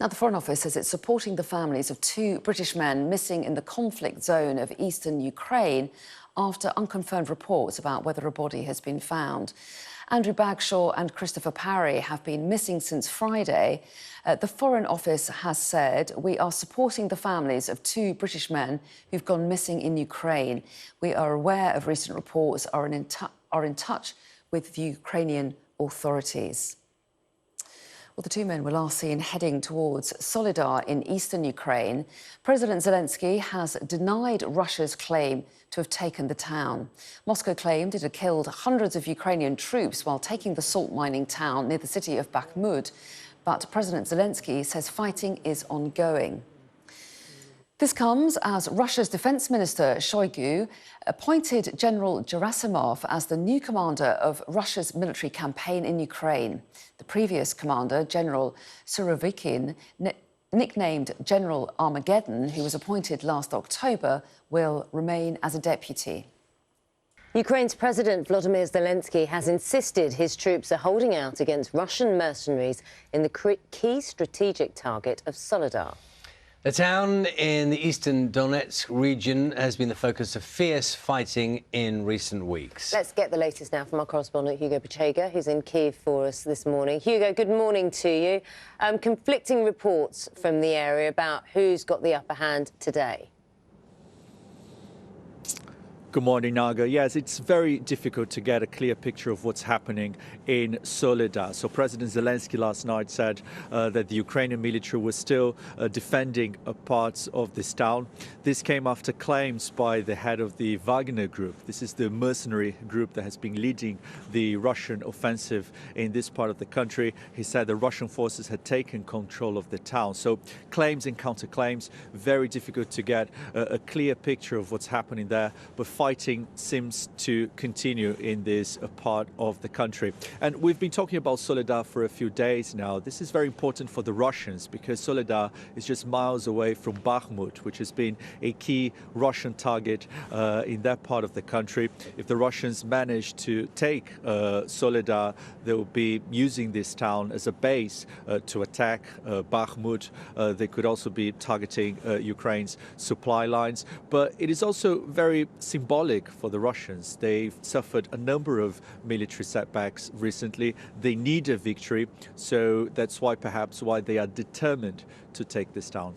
Now, the Foreign Office says it's supporting the families of two British men missing in the conflict zone of eastern Ukraine after unconfirmed reports about whether a body has been found. Andrew Bagshaw and Christopher Parry have been missing since Friday. The Foreign Office has said, "We are supporting the families of two British men who've gone missing in Ukraine. We are aware of recent reports, are in touch with the Ukrainian authorities." Well, the two men were last seen heading towards Solidar in eastern Ukraine. President Zelensky has denied Russia's claim to have taken the town. Moscow claimed it had killed hundreds of Ukrainian troops while taking the salt mining town near the city of Bakhmut. But President Zelensky says fighting is ongoing. This comes as Russia's Defence Minister Shoigu appointed General Gerasimov as the new commander of Russia's military campaign in Ukraine. The previous commander, General Surovikin, nicknamed General Armageddon, who was appointed last October, will remain as a deputy. Ukraine's President Volodymyr Zelensky has insisted his troops are holding out against Russian mercenaries in the key strategic target of Solidar. The town in the eastern Donetsk region has been the focus of fierce fighting in recent weeks. Let's get the latest now from our correspondent Hugo Pachega, who's in Kyiv for us this morning. Hugo, good morning to you. Conflicting reports from the area about who's got the upper hand today. Good morning, Naga. Yes, it's very difficult to get a clear picture of what's happening in Solidar. So President Zelensky last night said that the Ukrainian military was still defending parts of this town. This came after claims by the head of the Wagner group. This is the mercenary group that has been leading the Russian offensive in this part of the country. He said the Russian forces had taken control of the town. So claims and counterclaims, very difficult to get a clear picture of what's happening there. But fighting seems to continue in this part of the country. And we've been talking about Solidar for a few days now. This is very important for the Russians because Solidar is just miles away from Bakhmut, which has been a key Russian target in that part of the country. If the Russians manage to take Solidar, they will be using this town as a base to attack Bakhmut. They could also be targeting Ukraine's supply lines. But it is also very symbolic for the Russians. They've suffered a number of military setbacks recently. They need a victory, so that's why they are determined to take this town.